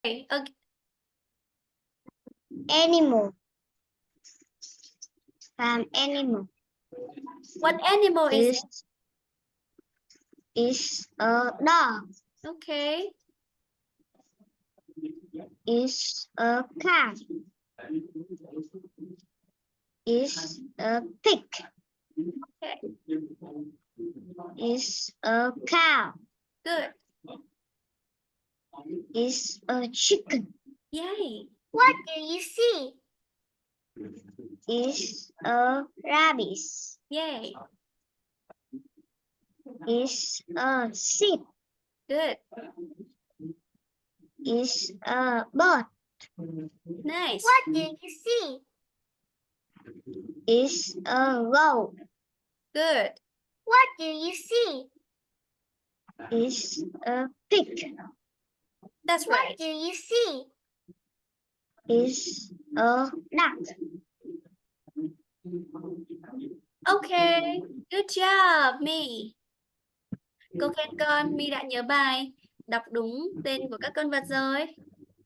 Okay. Animal. Animal. What animal is it? Is a dog. Okay. Is a cat. Is a pig. Okay. Is a cow. Good. Is a chicken. Yay. What do you see? Is a rabbit. Yay. Is a sheep. Good. Is a bird. Nice. What do you see? Is a goat. Good. What do you see? Is a pig. That's right. What do you see? Is a duck. Okay. Good job, My. Cô khen con, My đã nhớ bài, đọc đúng tên của các con vật rồi.